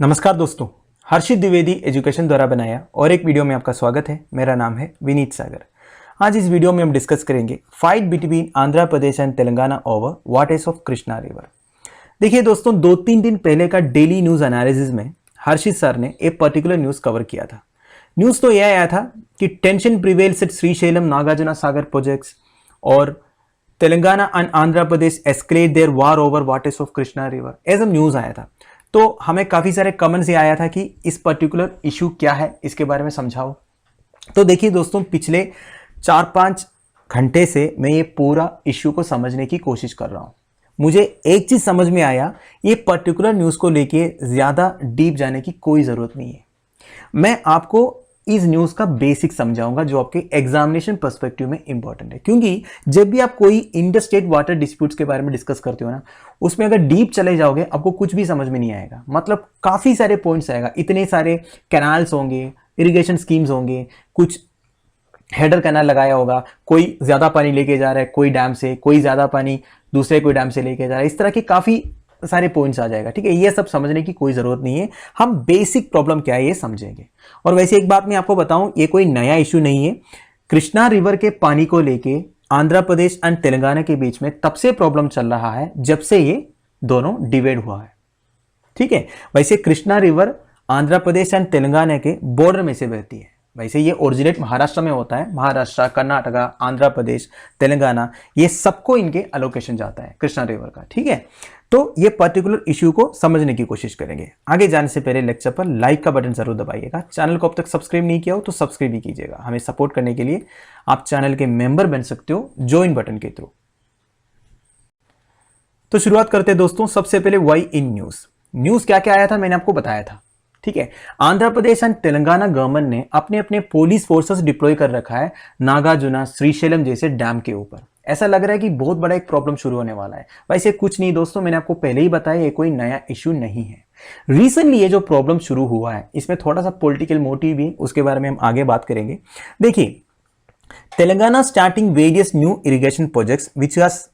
नमस्कार दोस्तों, हर्षित द्विवेदी एजुकेशन द्वारा बनाया और एक वीडियो में आपका स्वागत है। मेरा नाम है विनीत सागर। आज इस वीडियो में हम डिस्कस करेंगे fight between Andhra Pradesh and Telangana over waters of Krishna river. देखिए दोस्तों, 2-3 दिन पहले का डेली न्यूज एनालिसिस में हर्षित सर ने एक पर्टिकुलर न्यूज कवर किया था। न्यूज तो यह आया था कि tension prevails at Srisailam Nagarjuna Sagar projects और Telangana and Andhra Pradesh escalate their war over waters of Krishna river, ऐसा न्यूज आया था। तो हमें काफ़ी सारे कमेंट्स ये आया था कि इस पर्टिकुलर इशू क्या है, इसके बारे में समझाओ। तो देखिए दोस्तों, पिछले 4-5 घंटे से मैं ये पूरा इशू को समझने की कोशिश कर रहा हूँ। मुझे एक चीज़ समझ में आया, ये पर्टिकुलर न्यूज़ को लेके ज़्यादा डीप जाने की कोई ज़रूरत नहीं है। मैं आपको इस न्यूज़ का बेसिक समझाऊंगा जो आपके एग्जामिनेशन पर्सपेक्टिव में इंपॉर्टेंट है, क्योंकि जब भी आप कोई इंटर स्टेट वाटर डिस्प्यूट्स के बारे में डिस्कस करते हो ना, उसमें अगर डीप चले जाओगे आपको कुछ भी समझ में नहीं आएगा। मतलब काफ़ी सारे पॉइंट्स आएगा, इतने सारे कैनाल्स होंगे, इरिगेशन स्कीम्स होंगे, कुछ हेडर कैनाल लगाया होगा, कोई ज़्यादा पानी लेके जा रहा है कोई डैम से, कोई ज़्यादा पानी दूसरे कोई डैम से लेके जा रहा है, इस तरह के काफ़ी सारे पॉइंट्स आ जाएगा। ठीक है, ये सब समझने की कोई ज़रूरत नहीं है, हम बेसिक प्रॉब्लम क्या है ये समझेंगे। और वैसे एक बात मैं आपको बताऊं, ये कोई नया इशू नहीं है। कृष्णा रिवर के पानी को लेके आंध्र प्रदेश एंड तेलंगाना के बीच में तब से प्रॉब्लम चल रहा है जब से ये दोनों डिवाइड हुआ है। ठीक है, वैसे कृष्णा रिवर आंध्र प्रदेश एंड तेलंगाना के बॉर्डर में से बहती है। वैसे ये ओरिजिनेट महाराष्ट्र में होता है, महाराष्ट्र, कर्नाटका, आंध्र प्रदेश, तेलंगाना, ये सबको इनके अलोकेशन जाता है कृष्णा रिवर का। ठीक है, तो ये पर्टिकुलर इशू को समझने की कोशिश करेंगे। आगे जाने से पहले लेक्चर पर लाइक का बटन जरूर दबाइएगा। चैनल को अब तक सब्सक्राइब नहीं किया हो तो सब्सक्राइब भी कीजिएगा। हमें सपोर्ट करने के लिए आप चैनल के मेंबर बन सकते हो ज्वाइन बटन के थ्रू। तो शुरुआत करते हैं दोस्तों। सबसे पहले वाई इन न्यूज क्या क्या आया था मैंने आपको बताया था। ठीक है, आंध्र प्रदेश एंड तेलंगाना गवर्नमेंट ने अपने अपने पुलिस फोर्सेस डिप्लॉय कर रखा है नागार्जुना, श्रीशैलम जैसे डैम के ऊपर। ऐसा लग रहा है कि बहुत बड़ा एक प्रॉब्लम शुरू होने वाला है। वैसे कुछ नहीं दोस्तों, मैंने आपको पहले ही बताया ये कोई नया इशू नहीं है। रिसेंटली ये जो प्रॉब्लम शुरू हुआ है इसमें थोड़ा सा पॉलिटिकल मोटिव भी, उसके बारे में हम आगे बात करेंगे। देखिए, Telangana starting various new irrigation projects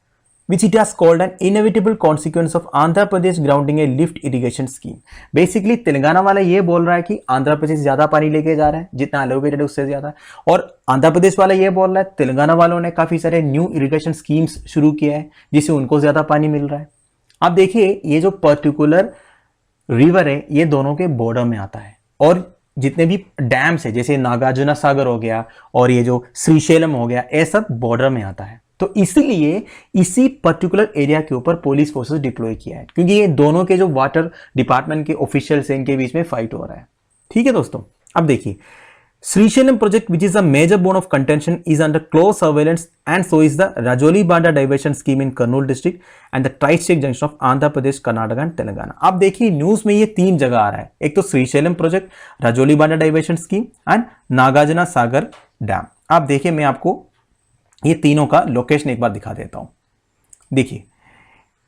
which it has called an inevitable consequence of Andhra Pradesh grounding a lift irrigation scheme। Basically Telangana वाला ये बोल रहा है कि आंध्र प्रदेश ज्यादा पानी लेके जा रहा है, जितना अलोकेटेड उससे ज्यादा, और आंध्र प्रदेश वाला ये बोल रहा है तेलंगाना वालों ने काफी सारे न्यू इरिगेशन स्कीम्स शुरू किया है जिससे उनको ज्यादा पानी मिल रहा है। अब देखिए, ये जो पर्टिकुलर रिवर है ये दोनों के बॉर्डर में आता है, और जितने भी डैम्स है जैसे नागार्जुना सागर हो गया और ये जो श्रीशैलम हो गया, ये सब बॉर्डर में आता है। तो इसलिए इसी पर्टिकुलर एरिया के ऊपर पुलिस फोर्सेस डिप्लॉय किया है, क्योंकि ये दोनों के जो वाटर डिपार्टमेंट के ऑफिशियल्स हैं इनके बीच में फाइट हो रहा है। ठीक है दोस्तों, अब देखिए, Srisailam project which is the major bone of contention is under close surveillance and so is the Rajoli Banda diversion scheme in Kurnool district and the tri state junction of Andhra Pradesh, Karnataka and Telangana. अब देखिए, न्यूज में ये 3 जगह आ रहा है, एक तो Srisailam project, Rajauli Banda diversion scheme and Nagarjuna Sagar dam. अब देखिए, मैं आपको ये तीनों का लोकेशन एक बार दिखा देता हूं। देखिए,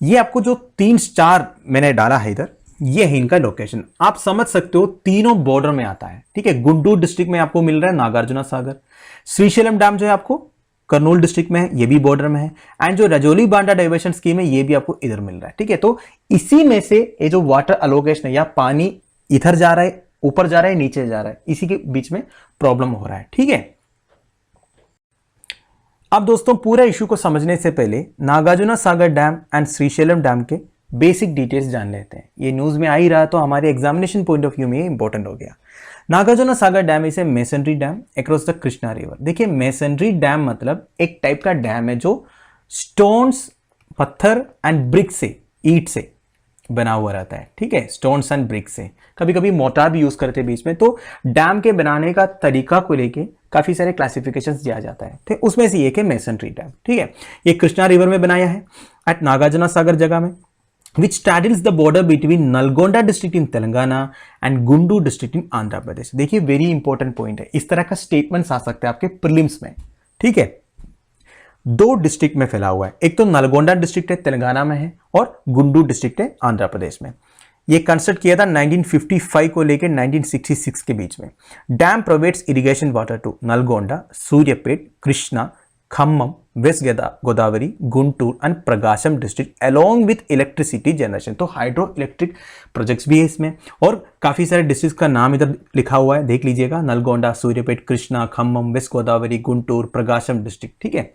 ये आपको जो 3 स्टार मैंने डाला है इधर, ये है इनका लोकेशन। आप समझ सकते हो तीनों बॉर्डर में आता है। ठीक है, गुंटूर डिस्ट्रिक्ट में आपको मिल रहा है नागार्जुना सागर, श्रीशैलम डैम जो है आपको कर्नूल डिस्ट्रिक्ट में है, ये भी बॉर्डर में है, एंड जो राजौली बांडा डाइवर्शन स्कीम है ये भी आपको इधर मिल रहा है। ठीक है, तो इसी में से ये जो वाटर अलोकेशन है या पानी इधर जा रहा है, ऊपर जा रहा है, नीचे जा रहा है, इसी के बीच में प्रॉब्लम हो रहा है। ठीक है, अब दोस्तों पूरा इशू को समझने से पहले Nagarjuna Sagar dam and Srisailam dam के बेसिक डिटेल्स जान लेते हैं। ये न्यूज में आ ही रहा तो हमारे एग्जामिनेशन पॉइंट ऑफ व्यू में ये इंपॉर्टेंट हो गया। Nagarjuna Sagar dam is a masonry dam across the Krishna river. देखिए, मेसनरी डैम मतलब एक टाइप का डैम है जो स्टोन्स, पत्थर एंड ब्रिक से, ईट से बना हुआ रहता है। ठीक है, स्टोन्स एंड ब्रिक से, कभी कभी मोटार भी यूज करते हैं बीच में। तो डैम के बनाने का तरीका को लेके काफी सारे क्लासिफिकेशंस दिया जाता है। ठीक, उसमें से एक है मेसनरी डैम। ठीक है, ये कृष्णा रिवर में बनाया है एट नागार्जुना सागर जगह में, which straddles the border between Nalgonda district in Telangana and Guntur district in Andhra Pradesh. देखिए, वेरी इंपॉर्टेंट पॉइंट है, इस तरह का स्टेटमेंट्स आ सकते हैं आपके प्रीलिम्स में। ठीक है, 2 डिस्ट्रिक्ट में फैला हुआ है, एक तो नलगोंडा डिस्ट्रिक्ट है तेलंगाना में है और गुंडू डिस्ट्रिक्ट है आंध्र प्रदेश में। ये कंस्ट्रक्ट किया था 1955 को लेकर 1966 के बीच में। Dam provides irrigation water to Nalgonda, Suryapet, Krishna, Khammam, West Godavari, Guntur and Prakasam district along with electricity generation। तो हाइड्रो इलेक्ट्रिक प्रोजेक्ट्स भी है इसमें, और काफी सारे डिस्ट्रिक्ट का नाम इधर लिखा हुआ है, देख लीजिएगा, नलगोंडा, सूर्यपेट, कृष्णा, खम्मम, वेस्ट गोदावरी, गुंटूर, प्रकाशम डिस्ट्रिक्ट। ठीक है।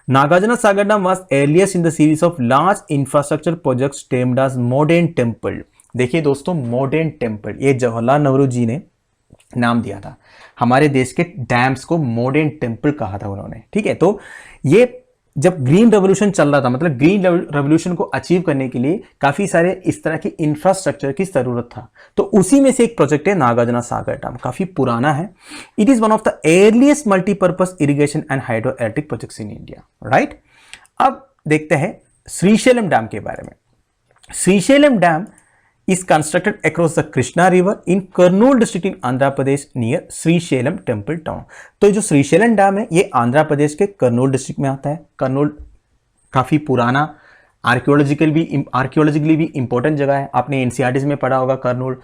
Nagarjuna Sagar dam was earliest in the series of large infrastructure projects termed as modern temple। देखिए दोस्तों, मॉडर्न टेम्पल, ये जवाहरलाल नेहरू जी ने नाम दिया था, हमारे देश के डैम्स को मॉडर्न टेम्पल कहा था उन्होंने। ठीक है। तो ये जब ग्रीन रेवोल्यूशन चल रहा था, मतलब ग्रीन रेवोल्यूशन को अचीव करने के लिए काफी सारे इस तरह की इंफ्रास्ट्रक्चर की जरूरत था, तो उसी में से एक प्रोजेक्ट है नागार्जुना सागर डैम, काफी पुराना है। It is one of the earliest multipurpose irrigation and hydro electric projects in India. Right. अब देखते हैं श्रीशैलम डैम के बारे में। Srisailam dam is constructed across the Krishna river in Kurnool district in Andhra Pradesh near Srisailam temple town। तो जो Srisailam dam है ये आंध्र प्रदेश के कर्नूल डिस्ट्रिक्ट में आता है। कर्नूल काफी पुराना आर्कियोलॉजिकली भी इंपॉर्टेंट जगह है, आपने एनसीईआरटी में पढ़ा होगा Kurnool.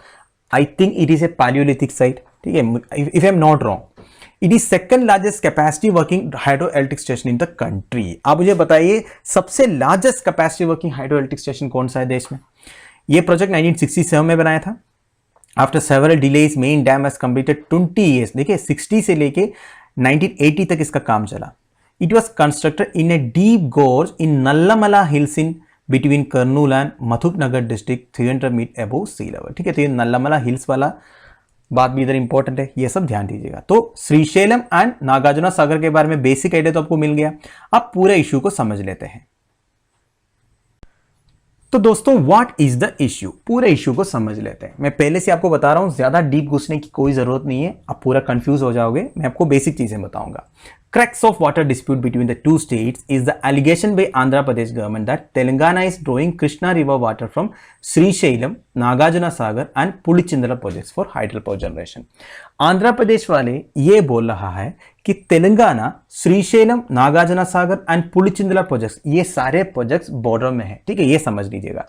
I think it is a Palaeolithic site. ठीक है, if I am not wrong. It is second largest capacity working hydro electric station in the country. आप मुझे बताइए सबसे largest capacity working hydro electric station कौन सा है देश में? ये प्रोजेक्ट 1967 में बनाया था। After several delays main dam has completed 20 years. देखिए 60 से लेके 1980 तक इसका काम चला। It was constructed in a deep gorge in Nallamala hills in between Kurnool and मथुपनगर district 300 metre above sea level. ठीक है, तो ये नल्लामला हिल्स वाला बात भी इधर इंपॉर्टेंट है, ये सब ध्यान दीजिएगा। तो श्रीशैलम एंड नागार्जुना सागर के बारे में बेसिक आइडिया तो आपको मिल गया। अब पूरे इश्यू को समझ लेते हैं। तो दोस्तों व्हाट इज द इश्यू, पूरे इश्यू को समझ लेते हैं। मैं पहले से आपको बता रहा हूं, ज्यादा डीप घुसने की कोई जरूरत नहीं है, आप पूरा कंफ्यूज हो जाओगे। मैं आपको बेसिक चीजें बताऊंगा। Crux of water dispute between the two states is the allegation by Andhra Pradesh government that Telangana is drawing Krishna river water from Srisailam, Nagarjuna Sagar and Pulichindala projects for hydropower generation। Andhra Pradesh वाले ये बोल रहा है कि तेलंगाना, श्रीशैलम, नागार्जुना सागर and पुलिचिंदला projects, ये सारे projects border में है। ठीक है, ये समझ लीजिएगा।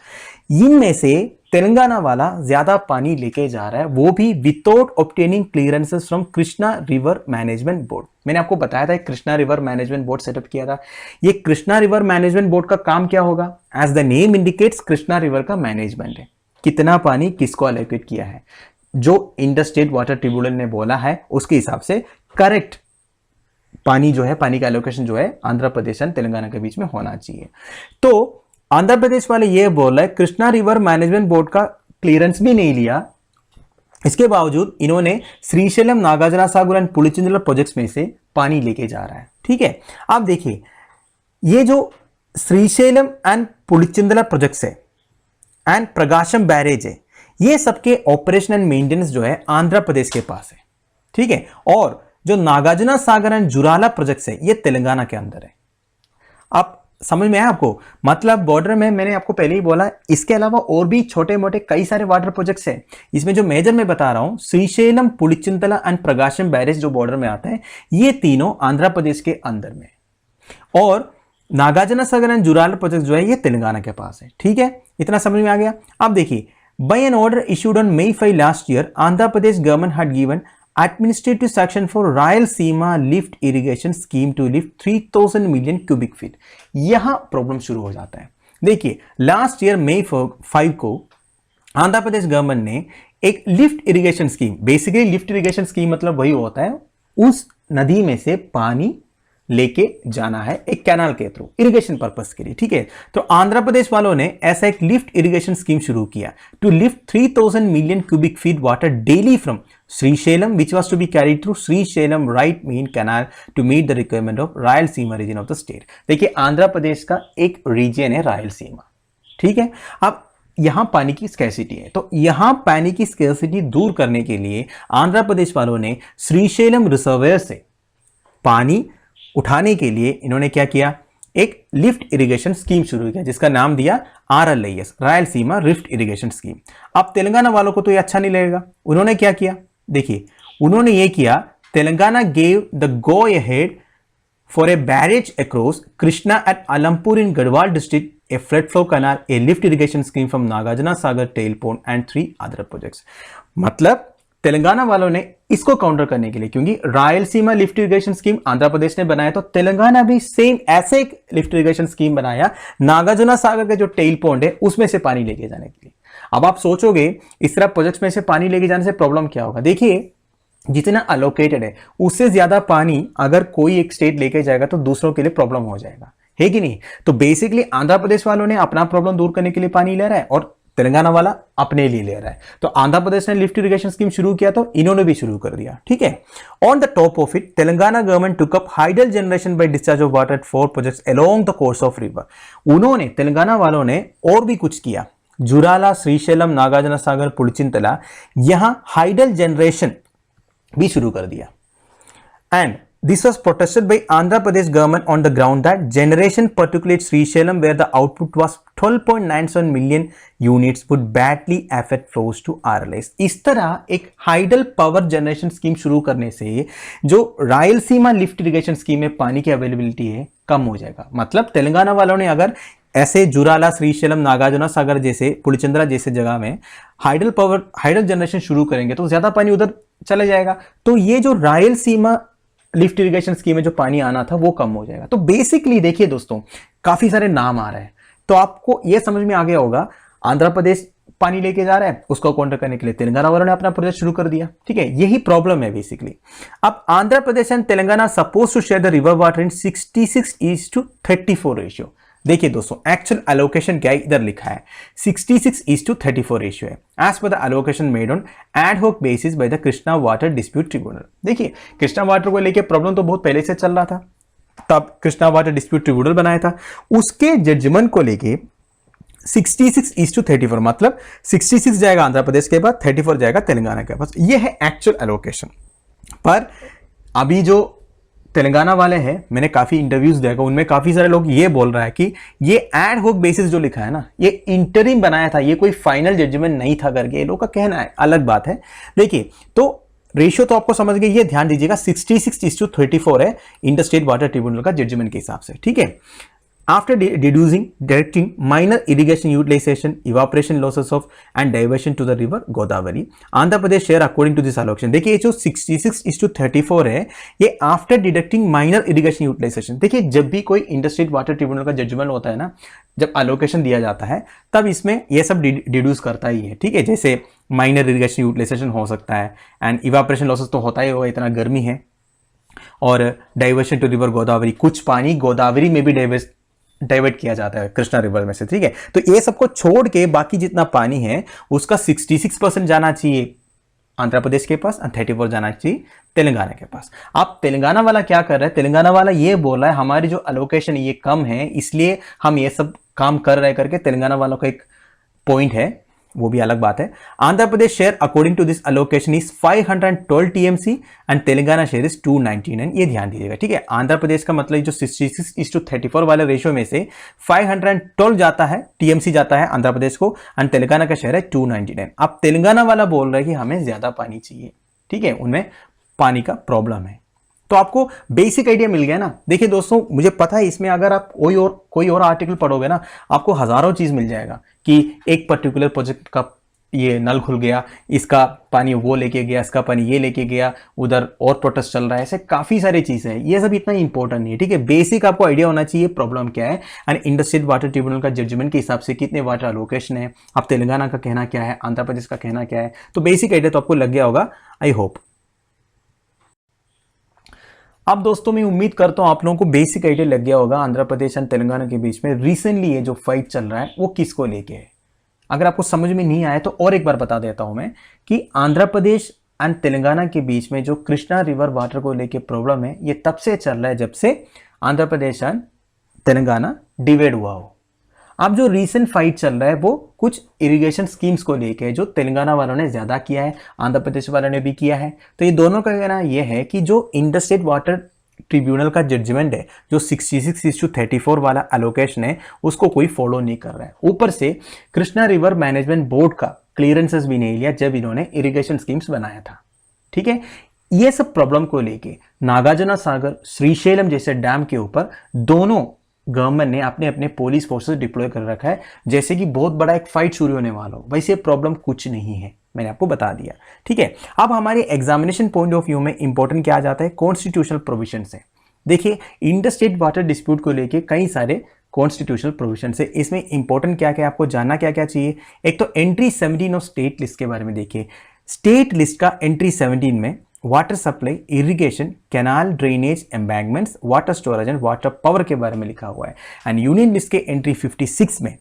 इनमें से तेलंगाना वाला ज्यादा पानी लेके जा रहा है, वो भी without obtaining clearances from Krishna river management board. मैंने आपको बताया था Krishna river management board setup किया था। ये कृष्णा रिवर मैनेजमेंट बोर्ड का काम क्या होगा? As the name indicates, Krishna river का मैनेजमेंट है, कितना पानी किसको एलोकेट किया है, जो इंडर स्टेट वाटर ट्रिब्यूनल ने बोला है उसके हिसाब से करेक्ट पानी जो है, पानी का एलोकेशन जो है आंध्र प्रदेश और तेलंगाना के बीच में होना चाहिए। तो आंध्र प्रदेश वाले ये बोल रहे हैं कृष्णा रिवर मैनेजमेंट बोर्ड का क्लियरेंस भी नहीं लिया, इसके बावजूद इन्होंने श्रीशैलम, नागार्जुना सागर एंड पुलिचिंदला प्रोजेक्ट्स में से पानी लेके जा रहा है। ठीक है, आप देखिए ये जो श्रीशैलम एंड पुलिचिंदला प्रोजेक्ट्स है एंड प्रकाशम बैरेज है, ये सबके ऑपरेशन एंड मेंटेनेंस जो है आंध्र प्रदेश के पास है। ठीक है, और जो नागार्जुना सागर एंड जुराला प्रोजेक्ट्स है ये तेलंगाना के अंदर है। आप समझ में आया आपको? मतलब बॉर्डर में मैंने आपको पहले ही बोला, इसके अलावा और भी छोटे मोटे कई सारे वाटर प्रोजेक्ट्स हैं। इसमें जो मेजर मैं बता रहा हूं, श्रीशैलम, पुलिचिंदला एंड प्रकाशम बैरेज जो बॉर्डर में आता है, ये तीनों आंध्र प्रदेश के अंदर में, और नागार्जुना सागर एंड जुराला प्रोजेक्ट जो है ये तेलंगाना के पास है। ठीक है, इतना समझ में आ गया। अब देखिए, by an order issued on May 5 last year, Andhra Pradesh government had given administrative sanction for Rayalaseema lift irrigation scheme to lift 3000 million cubic feet। यहां प्रॉब्लम शुरू हो जाता है। देखिए, लास्ट ईयर May 5 को आंध्र प्रदेश गवर्नमेंट ने एक lift irrigation scheme, basically lift irrigation scheme मतलब वही होता है, उस नदी में से पानी लेके जाना है एक कैनाल के थ्रू इरिगेशन पर्पस के लिए। ठीक है, तो आंध्र प्रदेश वालों ने ऐसा एक लिफ्ट इरिगेशन स्कीम शुरू किया to lift 3000 million cubic feet water daily from Srisailam, which was to be carried through Srisailam right main canal to meet the requirement of Rayalaseema region of the state. देखिए, आंध्र प्रदेश का एक रीजन है रायलसीमा। ठीक है, अब यहां पानी की स्कैसिटी है, तो यहां पानी की स्कैसिटी दूर करने के लिए आंध्र प्रदेश वालों ने श्रीशैलम रिजर्वायर से पानी उठाने के लिए इन्होंने क्या किया, एक लिफ्ट इरिगेशन स्कीम शुरू किया जिसका नाम दिया RLIS, Rayalaseema lift irrigation scheme. अब तेलंगाना वालों को तो ये अच्छा नहीं लगेगा, उन्होंने क्या किया, देखिए उन्होंने ये किया, Telangana gave the go ahead for a barrage across Krishna at Alampur in Gadwal district, a flood flow canal, a lift irrigation scheme from Nagarjuna Sagar, Tail Pond and 3 other projects। मतलब तेलंगाना वालों ने इसको काउंटर करने के लिए, क्योंकि Rayalaseema lift irrigation scheme Andhra Pradesh ने बनाया, तो तेलंगाना भी सेम ऐसे एक लिफ्ट इरिगेशन स्कीम बनाया नागार्जुना सागर के जो टेल पॉन्ड है उसमें से पानी लेके जाने के लिए। अब आप सोचोगे इस तरह प्रोजेक्ट में से पानी लेके जाने से प्रॉब्लम क्या होगा। देखिए, जितना अलोकेटेड है उससे ज्यादा पानी अगर कोई एक स्टेट लेके जाएगा तो दूसरों के लिए प्रॉब्लम हो जाएगा, है कि नहीं। तो बेसिकली आंध्र प्रदेश वालों ने अपना प्रॉब्लम दूर करने के लिए पानी ले रहा है और तेलंगाना वाला अपने लिए ले रहा है। तो आंध्र प्रदेश ने लिफ्ट इरिगेशन स्कीम शुरू किया तो इन्होंने भी शुरू कर दिया, ठीक है। On the top of it, Telangana government took up hydel generation by discharge of water at 4 projects along the course of river. उन्होंने, तेलंगाना वालों ने और भी कुछ किया। जुराला, श्रीशैलम, नागार्जुना सागर, पुलिचिंतला, यहां हाइडल जनरेशन भी शुरू कर दिया। And this was protested by Andhra Pradesh government on the ground that generation, particularly at Srisailam, where the output was 12.97 million units, would badly affect flows to RLS। इस तरह एक हाइडल पावर जनरेशन स्कीम शुरू करने से जो Rayalaseema lift irrigation scheme में पानी की अवेलेबिलिटी है कम हो जाएगा। मतलब तेलंगाना वालों ने अगर ऐसे जुराला, श्रीशैलम, नागार्जुना सागर जैसे, पुलिचिंद्रा जैसे जगह में हाइडल जनरेशन शुरू करेंगे तो ज्यादा पानी उधर चला जाएगा। तो ये जो रायलसीमा लिफ्ट इरिगेशन स्कीम में जो पानी आना था वो कम हो जाएगा। तो बेसिकली देखिए दोस्तों, काफी सारे नाम आ रहे हैं, तो आपको ये समझ में आ गया होगा आंध्र प्रदेश पानी लेके जा रहा है, उसको काउंटर करने के लिए तेलंगाना वालों ने अपना प्रोजेक्ट शुरू कर दिया, ठीक है। यही प्रॉब्लम है बेसिकली। अब Andhra Pradesh and Telangana suppose to share the river water in 66:34 ratio. देखिए दोस्तों, एक्चुअल एलोकेशन क्या है, इधर लिखा है 66:34 रेशियो है, as per the allocation made on ad hoc basis by the Krishna water dispute tribunal. देखिए, कृष्णा वाटर को लेके प्रॉब्लम तो बहुत पहले से चल रहा था, तब कृष्णा वाटर डिस्प्यूट ट्रिब्यूनल बनाया था, उसके जजमेंट को लेके 66:34, मतलब 66 जाएगा आंध्र प्रदेश के पास, 34 जाएगा तेलंगाना के पास। यह है एक्चुअल एलोकेशन। पर अभी जो तेलंगाना वाले हैं, मैंने काफी इंटरव्यूज देखा, उनमें काफी सारे लोग ये बोल रहा है कि ये एड हॉक बेसिस जो लिखा है ना, ये इंटरिम बनाया था, ये कोई फाइनल जजमेंट नहीं था करके ये लोग का कहना है, अलग बात है। देखिए, तो रेशियो तो आपको समझ गए, ये ध्यान दीजिएगा 66:34 है इंटर स्टेट वाटर ट्रिब्यूनल का जजमेंट के हिसाब से, ठीक है। After directing minor irrigation utilization, evaporation losses of and diversion to the river Godavari, Andhra Pradesh share according to this allocation। देखिए, ये जो 66:34 है, ये after deducting minor irrigation utilisation. देखिए, जब भी कोई इंटरस्टेट वाटर ट्रिब्यूनल का जजमेंट होता है ना, जब अलोकेशन दिया जाता है तब इसमें ये सब डिड्यूस करता ही है, ठीक है। जैसे माइनर इरिगेशन यूटिलाइजेशन हो सकता है, एंड इवापोरेशन लॉसेस तो होता ही होगा, इतना गर्मी है, और डाइवर्शन टू रिवर गोदावरी, कुछ पानी गोदावरी में भी डाइवर्ट किया जाता है कृष्णा रिवर में से, ठीक है। तो ये सबको छोड़ के बाकी जितना पानी है उसका 66% जाना चाहिए आंध्र प्रदेश के पास और 34 जाना चाहिए तेलंगाना के पास। अब तेलंगाना वाला क्या कर रहा है, तेलंगाना वाला ये बोल रहा है हमारी जो एलोकेशन ये कम है इसलिए हम ये सब काम कर रहे करके, तेलंगाना वालों का एक पॉइंट है, वो भी अलग बात है। Andhra Pradesh share according to this allocation is 512 TMC and Telangana share is 299। ये ध्यान दीजिएगा, ठीक है। आंध्र प्रदेश का मतलब जो 66:34 वाले रेशियो में से 512 जाता है, टीएमसी जाता है आंध्र प्रदेश को, एंड तेलंगाना का शेयर है 299। अब तेलंगाना वाला बोल रहा है कि हमें ज्यादा पानी चाहिए, ठीक है, उनमें पानी का प्रॉब्लम है। तो आपको बेसिक आइडिया मिल गया ना। देखिए दोस्तों, मुझे पता है इसमें अगर आप कोई और आर्टिकल पढ़ोगे ना, आपको हजारों चीज मिल जाएगा कि एक पर्टिकुलर प्रोजेक्ट का ये नल खुल गया, इसका पानी वो लेके गया, इसका पानी ये लेके गया, उधर और प्रोटेस्ट चल रहा है, ऐसे काफी सारी चीजें हैं। ये सब इतना इंपॉर्टेंट नहीं है, ठीक है। बेसिक आपको आइडिया होना चाहिए प्रॉब्लम क्या है, एंड इंडर स्टेट वाटर ट्रिब्यूनल का जजमेंट के हिसाब से कितने वाटर एलोकेशन है, अब तेलंगाना का कहना क्या है, आंध्र प्रदेश का कहना क्या है। तो बेसिक आइडिया तो आपको लग गया होगा, आई होप। अब दोस्तों, मैं उम्मीद करता हूं आप लोगों को बेसिक आइडिया लग गया होगा आंध्र प्रदेश एंड तेलंगाना के बीच में रिसेंटली ये जो फाइट चल रहा है वो किसको लेके है। अगर आपको समझ में नहीं आया तो और एक बार बता देता हूं मैं कि आंध्र प्रदेश एंड तेलंगाना के बीच में जो कृष्णा रिवर वाटर को लेके प्रॉब्लम है, ये तब से चल रहा है जब से आंध्र प्रदेश एंड तेलंगाना डिवाइड हुआ हो। अब जो रीसेंट फाइट चल रहा है वो कुछ इरिगेशन स्कीम्स को लेके, जो तेलंगाना वालों ने ज्यादा किया है, आंध्र प्रदेश वालों ने भी किया है। तो ये दोनों का कहना यह है कि जो इंटर स्टेट वाटर ट्रिब्यूनल का जजमेंट है, जो 66:34 वाला एलोकेशन है, उसको कोई फॉलो नहीं कर रहा है। ऊपर से कृष्णा रिवर मैनेजमेंट बोर्ड का क्लियरेंसेस भी नहीं लिया जब इन्होंने इरिगेशन स्कीम्स बनाया था, ठीक है। ये सब प्रॉब्लम को लेके नागार्जुना सागर, श्रीशैलम जैसे डैम के ऊपर दोनों गवर्नमेंट ने अपने अपने पुलिस फोर्सेस डिप्लॉय कर रखा है, जैसे कि बहुत बड़ा एक फाइट शुरू होने वाला हो। वैसे प्रॉब्लम कुछ नहीं है, मैंने आपको बता दिया। ठीक है, अब हमारे एग्जामिनेशन पॉइंट ऑफ व्यू में इंपॉर्टेंट क्या आ जाता है, कॉन्स्टिट्यूशनल प्रोविजन से। देखिए, इंटर स्टेट वाटर डिस्प्यूट को लेके कई सारे कॉन्स्टिट्यूशनल प्रोविजन से, इसमें इंपॉर्टेंट क्या क्या आपको जानना क्या क्या चाहिए। एक तो एंट्री 17 ऑफ स्टेट लिस्ट के बारे में देखिए। स्टेट लिस्ट का एंट्री 17 में water supply, irrigation, canal, drainage, embankments, water storage and water power के बारे में लिखा हुआ है। एंड यूनियन लिस्ट के एंट्री 56 में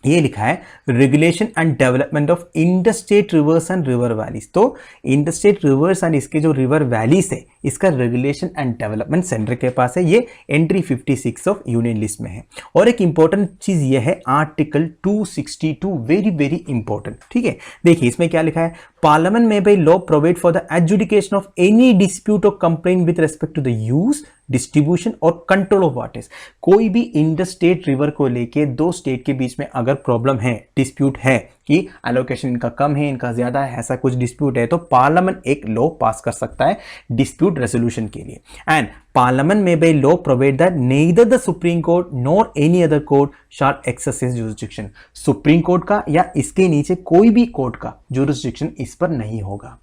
ये लिखा है regulation and development of interstate reverse and river valleys. तो इंटरस्टेट रिवर्स एंड इसके जो रिवर वैलीज है, इसका रेगुलेशन एंड डेवलपमेंट सेंटर के पास है। ये एंट्री 56 ऑफ यूनियन लिस्ट में है। और एक इंपॉर्टेंट चीज ये है आर्टिकल 262, वेरी वेरी इंपॉर्टेंट। ठीक है, देखिए इसमें क्या लिखा है, पार्लियामेंट में by law provide for the adjudication of any dispute और complaint with respect to the use, distribution और कंट्रोल ऑफ वाटर्स। कोई भी इंटर स्टेट रिवर को लेके दो स्टेट के बीच में अगर प्रॉब्लम है, डिस्प्यूट है कि एलोकेशन इनका कम है, इनका ज्यादा है, ऐसा कुछ डिस्प्यूट है, तो पार्लियामेंट एक लॉ पास कर सकता है डिस्प्यूट रेजोल्यूशन के लिए। एंड पार्लियामेंट में by law provide that neither the Supreme Court nor any other court shall exercise jurisdiction. Supreme Court का या इसके नीचे कोई भी कोर्ट का जुरिसडिक्शन इस पर नहीं होगा।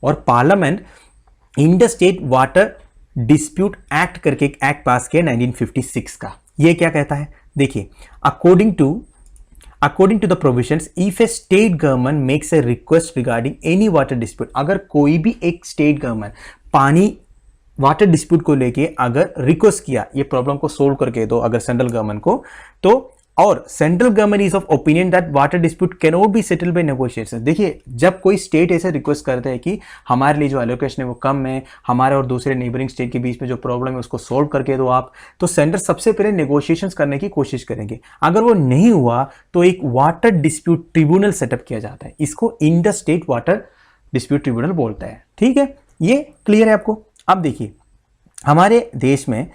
और parliament inter state water dispute act करके एक एक्ट पास किया 1956 का। ये क्या कहता है, देखिए, according to the provisions, if a state government makes a request regarding any water dispute, अगर कोई भी एक स्टेट गवर्नमेंट पानी वाटर डिस्प्यूट को लेके अगर रिक्वेस्ट किया, ये प्रॉब्लम को सोल्व करके दो अगर सेंट्रल गवर्नमेंट को, तो और central government is of opinion that water dispute can not be settled bye negotiation. देखिए, जब कोई स्टेट ऐसे रिक्वेस्ट करता है कि हमारे लिए जो एलोकेशन है वो कम है, हमारे और दूसरे नेबरिंग स्टेट के बीच में जो प्रॉब्लम है उसको सोल्व करके दो आप, तो सेंटर सबसे पहले नेगोशिएशंस करने की कोशिश करेंगे। अगर वो नहीं हुआ तो एक वाटर डिस्प्यूट ट्रिब्यूनल सेटअप किया जाता है। इसको inter state water dispute tribunal बोलता है। ठीक है, ये क्लियर है आपको। अब देखिए, हमारे देश में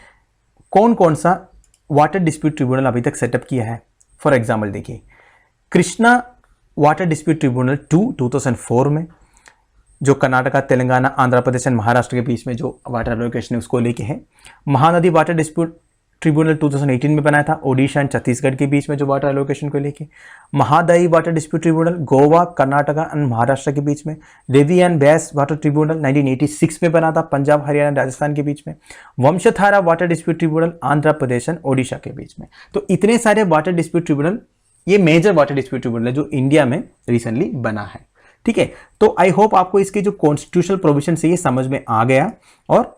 कौन कौन सा वाटर डिस्प्यूट ट्रिब्यूनल अभी तक सेटअप किया है। फॉर एग्जाम्पल देखिए, कृष्णा वाटर डिस्प्यूट ट्रिब्यूनल 2004 में, जो कर्नाटका, तेलंगाना, आंध्र प्रदेश एंड महाराष्ट्र के बीच में जो वाटर एलोकेशन है उसको लेके है। महानदी वाटर डिस्प्यूट ट्रिब्यूनल 2018 में बनाया था ओडिशा एंड छत्तीसगढ़ के बीच में जो वाटर एलोकेशन को लेके। Mahadayi water dispute tribunal Goa, Karnataka and Maharashtra के बीच में। रेवी एंड बैस वाटर ट्रिब्यूनल 1986 में बना था पंजाब, हरियाणा, राजस्थान के बीच में। Vansadhara water dispute tribunal Andhra Pradesh and Odisha के बीच में। तो इतने सारे वाटर डिस्प्यूट ट्रिब्यूनल, ये मेजर वाटर डिस्प्यूट ट्रिब्यूनल है जो इंडिया में रिसेंटली बना है। ठीक है, तो आई होप आपको इसके जो कॉन्स्टिट्यूशनल प्रोविजन है ये समझ में आ गया, और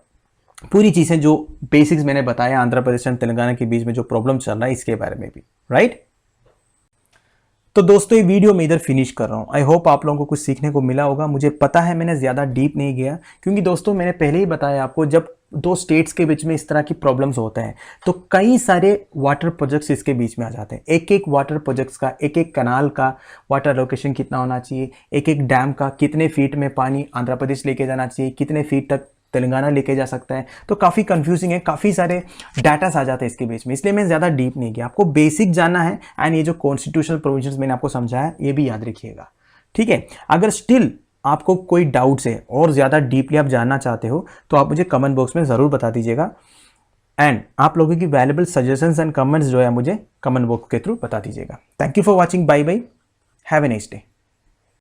पूरी चीजें जो बेसिक्स मैंने बताया आंध्र प्रदेश और तेलंगाना के बीच में जो प्रॉब्लम चल रहा है इसके बारे में भी, राइट। तो दोस्तों, ये वीडियो मैं इधर फिनिश कर रहा हूं। आई होप आप लोगों को कुछ सीखने को मिला होगा। मुझे पता है मैंने ज्यादा डीप नहीं गया, क्योंकि दोस्तों मैंने पहले ही बताया आपको, जब दो स्टेट्स के बीच में इस तरह की प्रॉब्लम्स होते हैं तो कई सारे वाटर प्रोजेक्ट्स इसके बीच में आ जाते हैं। एक एक वाटर प्रोजेक्ट्स का, एक एक कनाल का वाटर एलोकेशन कितना होना चाहिए, एक एक डैम का कितने फीट में पानी आंध्र प्रदेश लेके जाना चाहिए, कितने फीट तक तेलंगाना लेके जा सकता है, तो काफ़ी कंफ्यूजिंग है, काफ़ी सारे डाटास आ जाते हैं इसके बीच में। इसलिए मैं ज़्यादा डीप नहीं गया, आपको बेसिक जानना है। एंड ये जो कॉन्स्टिट्यूशनल प्रोविजंस मैंने आपको समझाया ये भी याद रखिएगा। ठीक है, अगर स्टिल आपको कोई डाउट्स है और ज़्यादा डीपली आप जानना चाहते हो तो आप मुझे कमेंट बॉक्स में ज़रूर बता दीजिएगा। एंड आप लोगों की वैल्यूएबल सजेशंस एंड कमेंट्स जो है मुझे कमेंट बॉक्स के थ्रू बता दीजिएगा। Thank you for watching, bye bye, have a nice day.